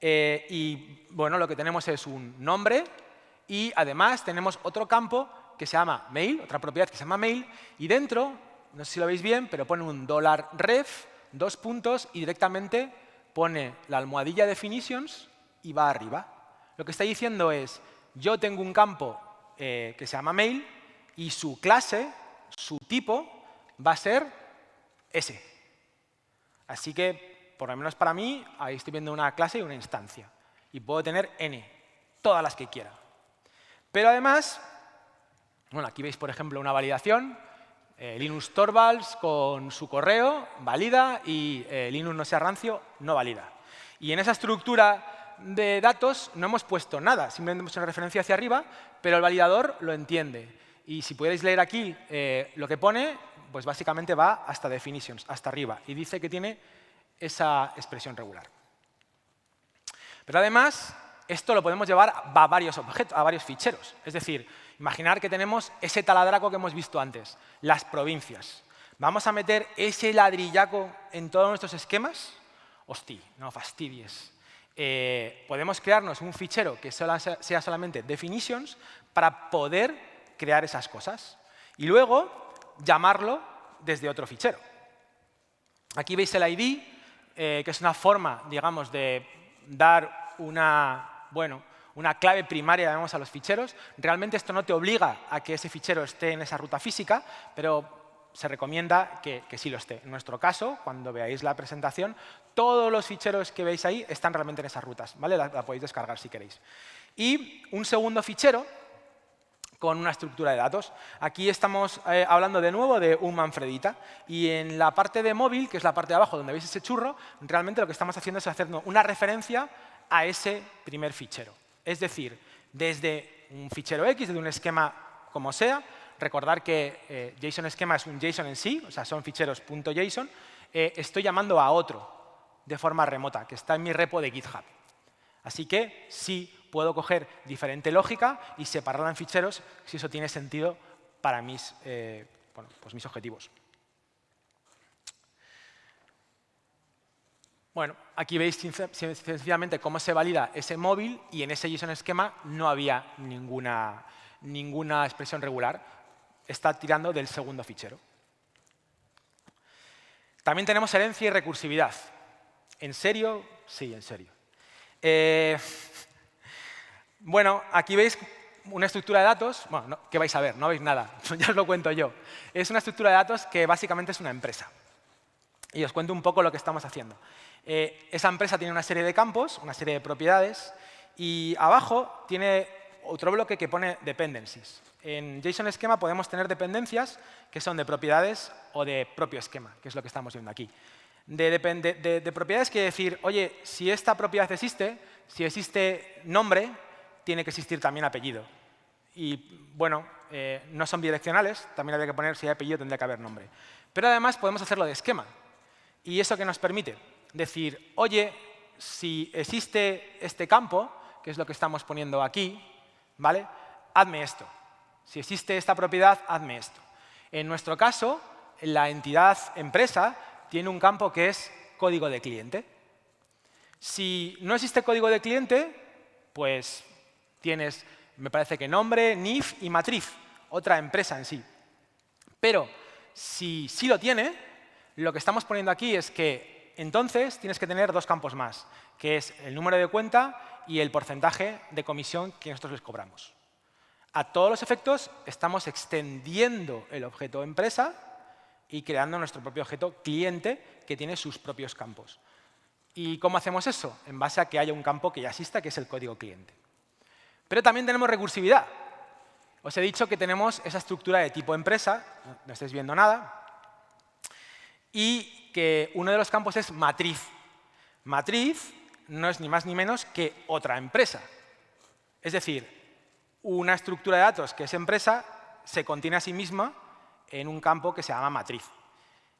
[SPEAKER 2] y bueno, lo que tenemos es un nombre y además tenemos otro campo que se llama mail, otra propiedad que se llama mail y dentro, no sé si lo veis bien, pero pone un $ref, 2 puntos y directamente pone la almohadilla definitions y va arriba. Lo que está diciendo es, yo tengo un campo que se llama mail y su clase, su tipo, va a ser ese. Así que, por lo menos para mí, ahí estoy viendo una clase y una instancia. Y puedo tener n, todas las que quiera. Pero además, bueno, aquí veis, por ejemplo, una validación. Linus Torvalds con su correo valida y Linus no sea rancio no valida. Y en esa estructura de datos no hemos puesto nada, simplemente hemos hecho una referencia hacia arriba, pero el validador lo entiende. Y si pudierais leer aquí lo que pone, pues básicamente va hasta definitions, hasta arriba, y dice que tiene esa expresión regular. Pero además, esto lo podemos llevar a varios objetos, a varios ficheros. Es decir, imaginar que tenemos ese taladraco que hemos visto antes, las provincias. ¿Vamos a meter ese ladrillaco en todos nuestros esquemas? Hostia, no fastidies. Podemos crearnos un fichero que sea solamente definitions para poder crear esas cosas. Y luego llamarlo desde otro fichero. Aquí veis el ID, que es una forma, digamos, de dar una clave primaria, digamos, a los ficheros. Realmente esto no te obliga a que ese fichero esté en esa ruta física, pero se recomienda que sí lo esté. En nuestro caso, cuando veáis la presentación, todos los ficheros que veis ahí están realmente en esas rutas, ¿vale? La podéis descargar si queréis. Y un segundo fichero con una estructura de datos. Aquí estamos hablando de nuevo de un Manfredita. Y en la parte de móvil, que es la parte de abajo donde veis ese churro, realmente lo que estamos haciendo es hacer una referencia a ese primer fichero. Es decir, desde un fichero X, desde un esquema como sea, recordar que JSON esquema es un JSON en sí, o sea, son ficheros .json, estoy llamando a otro de forma remota, que está en mi repo de GitHub. Así que sí puedo coger diferente lógica y separarla en ficheros si eso tiene sentido para mis objetivos. Bueno, aquí veis sencillamente cómo se valida ese móvil y en ese JSON esquema no había ninguna expresión regular. Está tirando del segundo fichero. También tenemos herencia y recursividad. ¿En serio? Sí, en serio. Bueno, aquí veis una estructura de datos. Bueno, ¿qué vais a ver? No veis nada, ya os lo cuento yo. Es una estructura de datos que básicamente es una empresa. Y os cuento un poco lo que estamos haciendo. Esa empresa tiene una serie de campos, una serie de propiedades, y abajo tiene otro bloque que pone dependencies. En JSON esquema podemos tener dependencias que son de propiedades o de propio esquema, que es lo que estamos viendo aquí. De propiedades quiere decir, oye, si esta propiedad existe, si existe nombre, tiene que existir también apellido. Y bueno, no son bidireccionales, también habría que poner si hay apellido tendría que haber nombre. Pero además podemos hacerlo de esquema. ¿Y eso qué nos permite? Decir, oye, si existe este campo, que es lo que estamos poniendo aquí, ¿vale? Hazme esto. Si existe esta propiedad, hazme esto. En nuestro caso, la entidad empresa tiene un campo que es código de cliente. Si no existe código de cliente, pues tienes, me parece que nombre, NIF y matriz, otra empresa en sí. Pero si sí lo tiene, lo que estamos poniendo aquí es que entonces tienes que tener dos campos más, que es el número de cuenta y el porcentaje de comisión que nosotros les cobramos. A todos los efectos estamos extendiendo el objeto empresa y creando nuestro propio objeto cliente que tiene sus propios campos. ¿Y cómo hacemos eso? En base a que haya un campo que ya exista, que es el código cliente. Pero también tenemos recursividad. Os he dicho que tenemos esa estructura de tipo empresa, no estáis viendo nada, y que uno de los campos es matriz. Matriz no es ni más ni menos que otra empresa. Es decir, una estructura de datos que es empresa se contiene a sí misma en un campo que se llama matriz,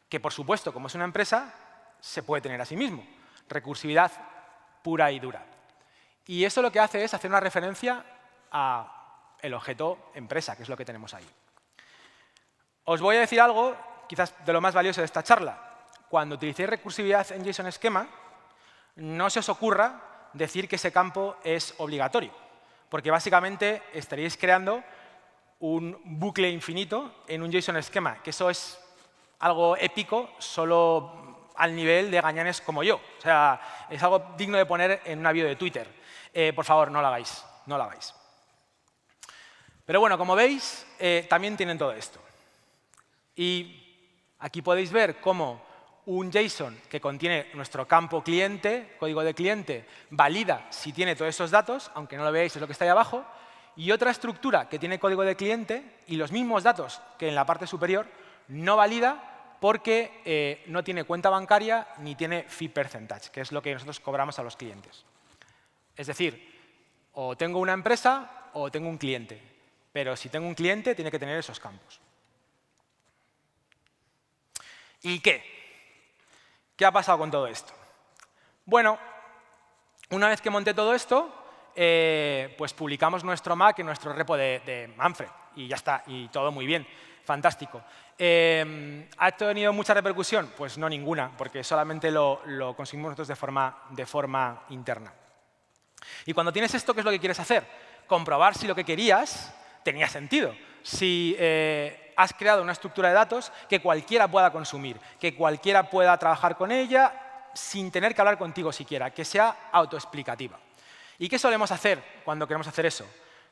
[SPEAKER 2] que por supuesto, como es una empresa, se puede tener a sí mismo. Recursividad pura y dura. Y eso lo que hace es hacer una referencia al objeto empresa, que es lo que tenemos ahí. Os voy a decir algo, quizás de lo más valioso de esta charla. Cuando utilicéis recursividad en JSON esquema, no se os ocurra decir que ese campo es obligatorio, porque básicamente estaríais creando un bucle infinito en un JSON esquema, que eso es algo épico solo al nivel de gañanes como yo. O sea, es algo digno de poner en una bio de Twitter. Por favor, no lo hagáis, no lo hagáis. Pero bueno, como veis, también tienen todo esto. Y aquí podéis ver cómo un JSON que contiene nuestro campo cliente, código de cliente, valida si tiene todos esos datos, aunque no lo veáis, es lo que está ahí abajo, y otra estructura que tiene código de cliente y los mismos datos que en la parte superior no valida porque no tiene cuenta bancaria ni tiene fee percentage, que es lo que nosotros cobramos a los clientes. Es decir, o tengo una empresa o tengo un cliente. Pero si tengo un cliente, tiene que tener esos campos. ¿Y qué? ¿Qué ha pasado con todo esto? Bueno, una vez que monté todo esto, pues publicamos nuestro Mac en nuestro repo de Manfred. Y ya está, y todo muy bien, fantástico. ¿Ha tenido mucha repercusión? Pues no ninguna, porque solamente lo conseguimos nosotros de forma interna. Y cuando tienes esto, ¿qué es lo que quieres hacer? Comprobar si lo que querías tenía sentido. Si has creado una estructura de datos que cualquiera pueda consumir, que cualquiera pueda trabajar con ella sin tener que hablar contigo siquiera, que sea autoexplicativa. ¿Y qué solemos hacer cuando queremos hacer eso?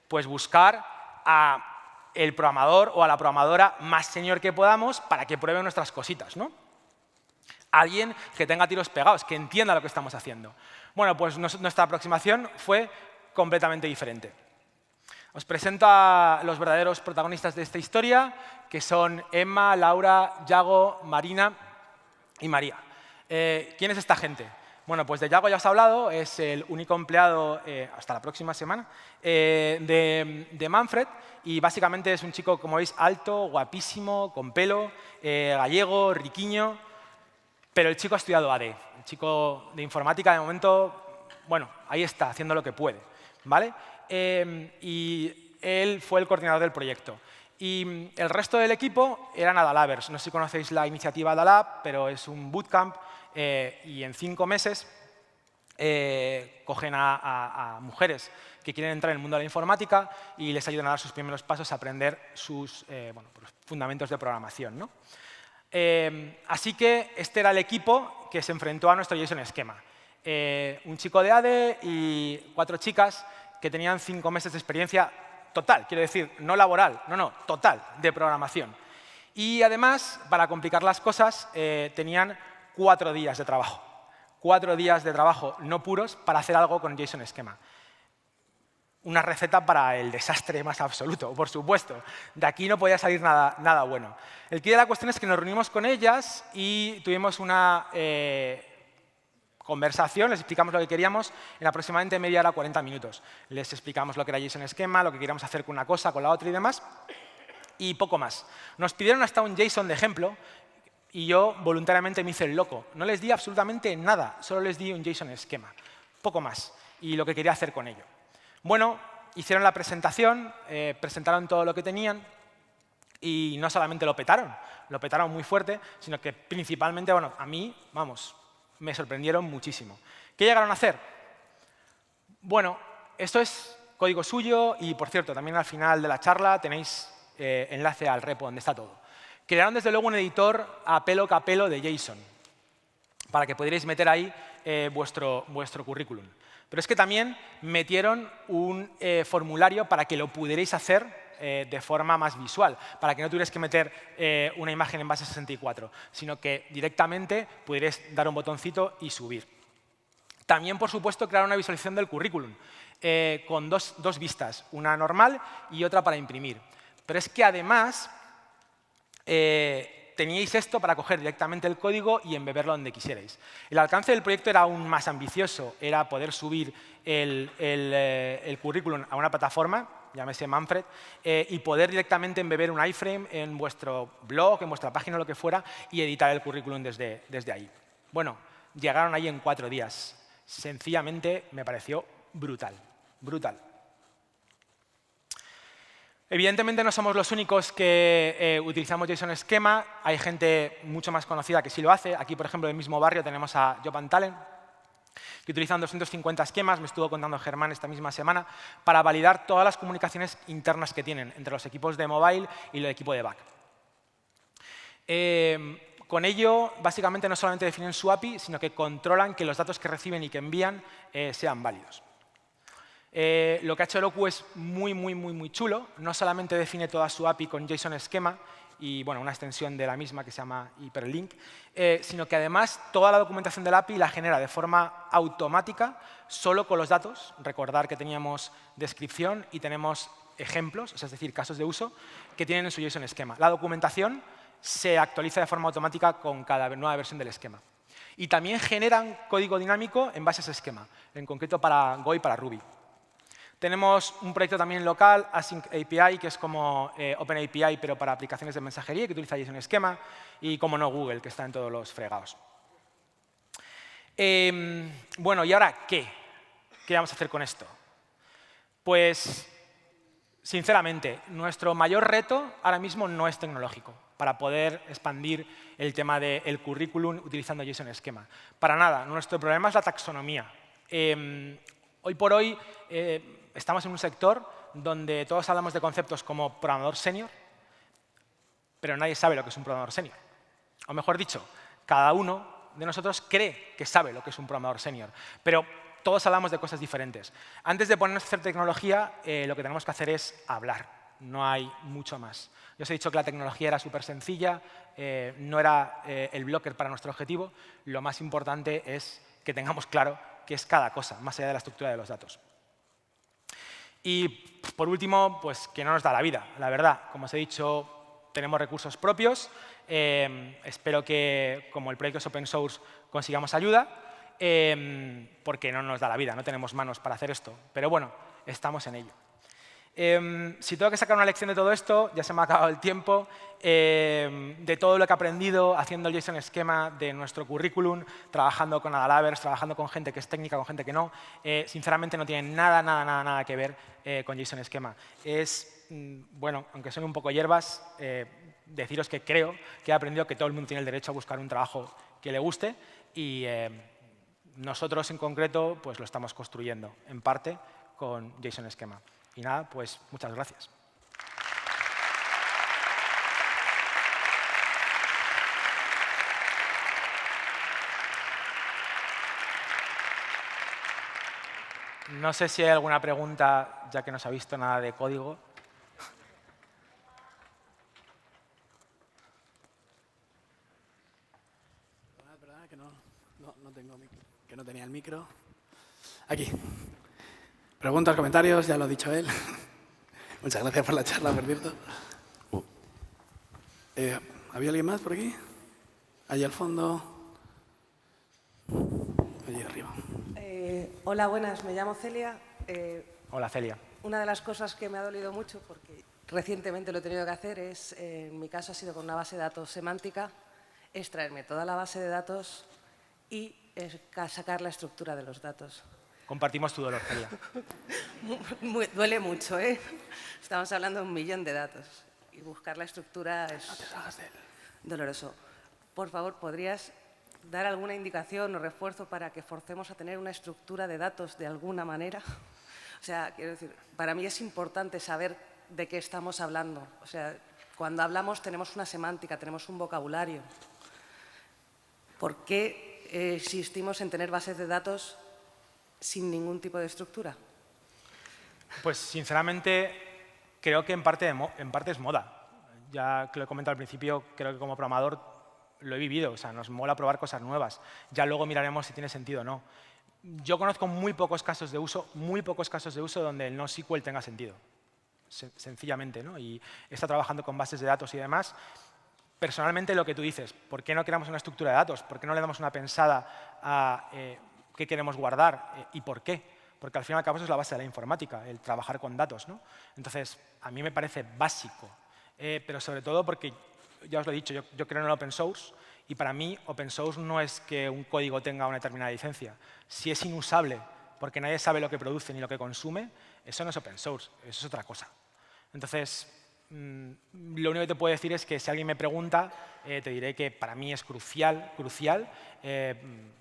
[SPEAKER 2] Pues buscar al programador o a la programadora más senior que podamos para que pruebe nuestras cositas, ¿no? Alguien que tenga tiros pegados, que entienda lo que estamos haciendo. Bueno, pues nuestra aproximación fue completamente diferente. Os presento a los verdaderos protagonistas de esta historia, que son Emma, Laura, Yago, Marina y María. ¿Quién es esta gente? Bueno, pues de Yago ya os he hablado, es el único empleado, hasta la próxima semana, de Manfred, y básicamente es un chico, como veis, alto, guapísimo, con pelo, gallego, riquiño, pero el chico ha estudiado AD. El chico de informática, de momento, bueno, ahí está, haciendo lo que puede, ¿vale? Y él fue el coordinador del proyecto. Y el resto del equipo eran Adalabers. No sé si conocéis la iniciativa Adalab, pero es un bootcamp y en 5 meses cogen a mujeres que quieren entrar en el mundo de la informática y les ayudan a dar sus primeros pasos a aprender sus fundamentos de programación, ¿no? Así que este era el equipo que se enfrentó a nuestro JSON Schema. Un chico de ADE y 4 chicas que tenían 5 meses de experiencia total, quiero decir, no laboral, no, total, de programación. Y además, para complicar las cosas, tenían 4 días de trabajo. 4 días de trabajo no puros para hacer algo con JSON Schema. Una receta para el desastre más absoluto, por supuesto. De aquí no podía salir nada bueno. El quid de la cuestión es que nos reunimos con ellas y tuvimos una conversación, les explicamos lo que queríamos en aproximadamente media hora, 40 minutos. Les explicamos lo que era JSON Schema, lo que queríamos hacer con una cosa, con la otra y demás, y poco más. Nos pidieron hasta un JSON de ejemplo y yo voluntariamente me hice el loco. No les di absolutamente nada, solo les di un JSON Schema, poco más, y lo que quería hacer con ello. Bueno, hicieron la presentación, presentaron todo lo que tenían y no solamente lo petaron muy fuerte, sino que principalmente, bueno, a mí, vamos, me sorprendieron muchísimo. ¿Qué llegaron a hacer? Bueno, esto es código suyo y, por cierto, también al final de la charla tenéis enlace al repo donde está todo. Crearon, desde luego, un editor a pelo capelo de JSON para que pudierais meter ahí vuestro currículum. Pero es que también metieron un formulario para que lo pudierais hacer de forma más visual, para que no tuvierais que meter una imagen en base 64, sino que directamente pudierais dar un botoncito y subir. También, por supuesto, crearon una visualización del currículum con dos vistas, una normal y otra para imprimir. Pero es que además teníais esto para coger directamente el código y embeberlo donde quisierais. El alcance del proyecto era aún más ambicioso, era poder subir el currículum a una plataforma, llámese Manfred, y poder directamente embeber un iframe en vuestro blog, en vuestra página, lo que fuera, y editar el currículum desde ahí. Bueno, llegaron ahí en 4 días. Sencillamente me pareció brutal, brutal. Evidentemente no somos los únicos que utilizamos JSON Schema. Hay gente mucho más conocida que sí lo hace. Aquí, por ejemplo, en el mismo barrio tenemos a Job and Talent, que utilizan 250 esquemas, me estuvo contando Germán esta misma semana, para validar todas las comunicaciones internas que tienen entre los equipos de mobile y el equipo de back. Con ello, básicamente, no solamente definen su API, sino que controlan que los datos que reciben y que envían sean válidos. Lo que ha hecho Heroku es muy chulo. No solamente define toda su API con JSON Schema y bueno, una extensión de la misma que se llama Hyperlink, sino que además toda la documentación de la API la genera de forma automática solo con los datos. Recordar que teníamos descripción y tenemos ejemplos, es decir, casos de uso, que tienen en su JSON Schema. La documentación se actualiza de forma automática con cada nueva versión del esquema. Y también generan código dinámico en base a ese esquema, en concreto para Go y para Ruby. Tenemos un proyecto también local, Async API, que es como OpenAPI, pero para aplicaciones de mensajería, que utiliza JSON esquema, y como no Google, que está en todos los fregados. Bueno, ¿y ahora qué? ¿Qué vamos a hacer con esto? Pues, sinceramente, nuestro mayor reto ahora mismo no es tecnológico, para poder expandir el tema del currículum utilizando JSON esquema. Para nada, nuestro problema es la taxonomía. Hoy por hoy estamos en un sector donde todos hablamos de conceptos como programador senior, pero nadie sabe lo que es un programador senior. O mejor dicho, cada uno de nosotros cree que sabe lo que es un programador senior, pero todos hablamos de cosas diferentes. Antes de ponernos a hacer tecnología, lo que tenemos que hacer es hablar. No hay mucho más. Yo os he dicho que la tecnología era súper sencilla, no era el blocker para nuestro objetivo. Lo más importante es que tengamos claro qué es cada cosa, más allá de la estructura de los datos. Y, por último, pues que no nos da la vida, la verdad. Como os he dicho, tenemos recursos propios. Espero que, como el proyecto es open source, consigamos ayuda, porque no nos da la vida, no tenemos manos para hacer esto. Pero bueno, estamos en ello. Si tengo que sacar una lección de todo esto, ya se me ha acabado el tiempo, de todo lo que he aprendido haciendo el JSON esquema de nuestro currículum, trabajando con Adalabers, trabajando con gente que es técnica, con gente que no, sinceramente no tiene nada que ver con JSON esquema. Es, bueno, aunque son un poco hierbas, deciros que creo que he aprendido que todo el mundo tiene el derecho a buscar un trabajo que le guste y nosotros en concreto pues lo estamos construyendo en parte con JSON esquema. Y nada, pues muchas gracias. No sé si hay alguna pregunta, ya que no se ha visto nada de código.
[SPEAKER 1] Perdona, que no tenía el micro. Aquí. Preguntas, comentarios, ya lo ha dicho él. Muchas gracias por la charla, por cierto. ¿Había alguien más por aquí? Allí al fondo. Allí arriba.
[SPEAKER 3] Hola, buenas. Me llamo Celia.
[SPEAKER 2] Hola, Celia.
[SPEAKER 3] Una de las cosas que me ha dolido mucho, porque recientemente lo he tenido que hacer, es, en mi caso ha sido con una base de datos semántica, extraerme toda la base de datos y sacar la estructura de los datos.
[SPEAKER 2] Compartimos tu dolor, Celia.
[SPEAKER 3] Duele mucho, ¿eh? Estamos hablando de 1 millón de datos y buscar la estructura es doloroso. Por favor, ¿podrías dar alguna indicación o refuerzo para que forcemos a tener una estructura de datos de alguna manera? O sea, quiero decir, para mí es importante saber de qué estamos hablando. O sea, cuando hablamos tenemos una semántica, tenemos un vocabulario. ¿Por qué insistimos en tener bases de datos sin ningún tipo de estructura?
[SPEAKER 2] Pues, sinceramente, creo que en parte es moda. Ya que lo he comentado al principio, creo que como programador lo he vivido. O sea, nos mola probar cosas nuevas. Ya luego miraremos si tiene sentido o no. Yo conozco muy pocos casos de uso donde el NoSQL tenga sentido. Sencillamente, ¿no? Y está trabajando con bases de datos y demás. Personalmente, lo que tú dices, ¿por qué no creamos una estructura de datos? ¿Por qué no le damos una pensada a qué queremos guardar y por qué? Porque al fin y al cabo eso es la base de la informática, el trabajar con datos, ¿no? Entonces, a mí me parece básico, pero sobre todo porque, ya os lo he dicho, yo creo en el open source y para mí open source no es que un código tenga una determinada licencia. Si es inusable porque nadie sabe lo que produce ni lo que consume, eso no es open source, eso es otra cosa. Entonces, lo único que te puedo decir es que si alguien me pregunta, te diré que para mí es crucial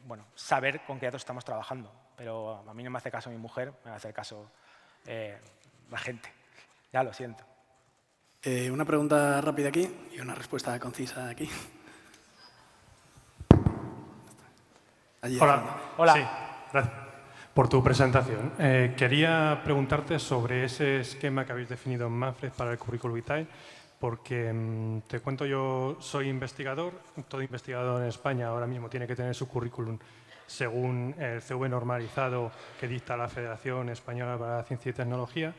[SPEAKER 2] bueno, saber con qué datos estamos trabajando. Pero a mí no me hace caso mi mujer, me va a hacer caso la gente. Ya lo siento.
[SPEAKER 1] Una pregunta rápida aquí y una respuesta concisa aquí. Allí
[SPEAKER 4] Hola. Sí, gracias por tu presentación. Quería preguntarte sobre ese esquema que habéis definido en Manfred para el currículum vitae, porque te cuento, yo soy investigador. Todo investigador en España ahora mismo tiene que tener su currículum según el CV normalizado que dicta la Federación Española para la Ciencia y Tecnología.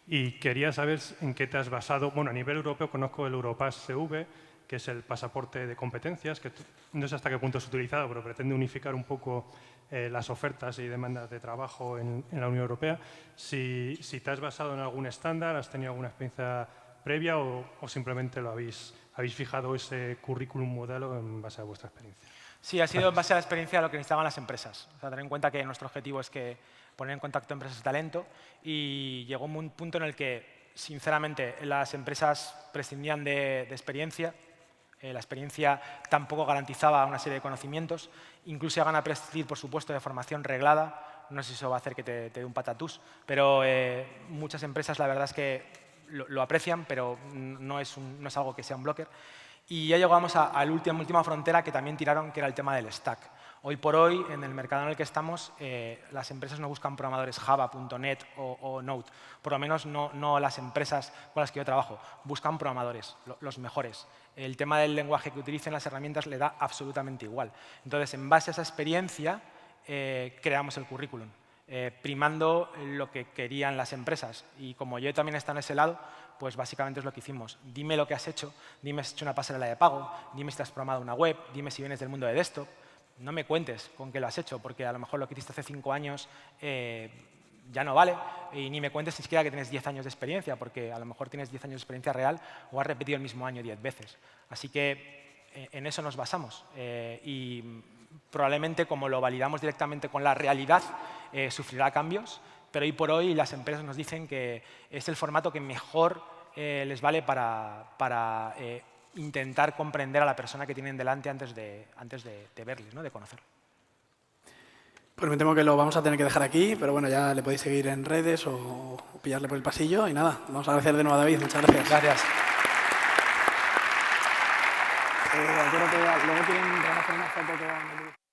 [SPEAKER 4] Y quería saber en qué te has basado. Bueno, a nivel europeo conozco el Europass CV, que es el pasaporte de competencias, que no sé hasta qué punto es utilizado, pero pretende unificar un poco las ofertas y demandas de trabajo en la Unión Europea. Si te has basado en algún estándar, has tenido alguna experiencia previa o simplemente lo habéis fijado ese currículum modelo en base a vuestra experiencia.
[SPEAKER 2] Sí, ha sido en base a la experiencia de lo que necesitaban las empresas. O sea, tener en cuenta que nuestro objetivo es poner en contacto empresas de talento y llegó un punto en el que, sinceramente, las empresas prescindían de experiencia. La experiencia tampoco garantizaba una serie de conocimientos. Incluso llegan a prescindir, por supuesto, de formación reglada. No sé si eso va a hacer que te dé un patatús, pero muchas empresas la verdad es que lo aprecian, pero no es algo que sea un blocker. Y ya llegamos a la última frontera que también tiraron, que era el tema del stack. Hoy por hoy, en el mercado en el que estamos, las empresas no buscan programadores Java, .NET o Node. Por lo menos no las empresas con las que yo trabajo. Buscan programadores, los mejores. El tema del lenguaje que utilicen las herramientas le da absolutamente igual. Entonces, en base a esa experiencia, creamos el currículum, primando lo que querían las empresas. Y como yo también he estado en ese lado, pues básicamente es lo que hicimos. Dime lo que has hecho, dime si has hecho una pasarela de pago, dime si te has programado una web, dime si vienes del mundo de desktop. No me cuentes con qué lo has hecho, porque a lo mejor lo que hiciste hace 5 años ya no vale. Y ni me cuentes ni siquiera que tienes 10 años de experiencia, porque a lo mejor tienes 10 años de experiencia real o has repetido el mismo año 10 veces. Así que en eso nos basamos. Y probablemente, como lo validamos directamente con la realidad, sufrirá cambios, pero hoy por hoy las empresas nos dicen que es el formato que mejor les vale para intentar comprender a la persona que tienen delante antes de verles, ¿no? De conocerlo.
[SPEAKER 1] Pues me temo que lo vamos a tener que dejar aquí, pero bueno, ya le podéis seguir en redes o pillarle por el pasillo y nada, vamos a agradecer de nuevo a David. Muchas gracias.
[SPEAKER 2] Gracias.
[SPEAKER 1] Creo que luego quieren hacer una foto con...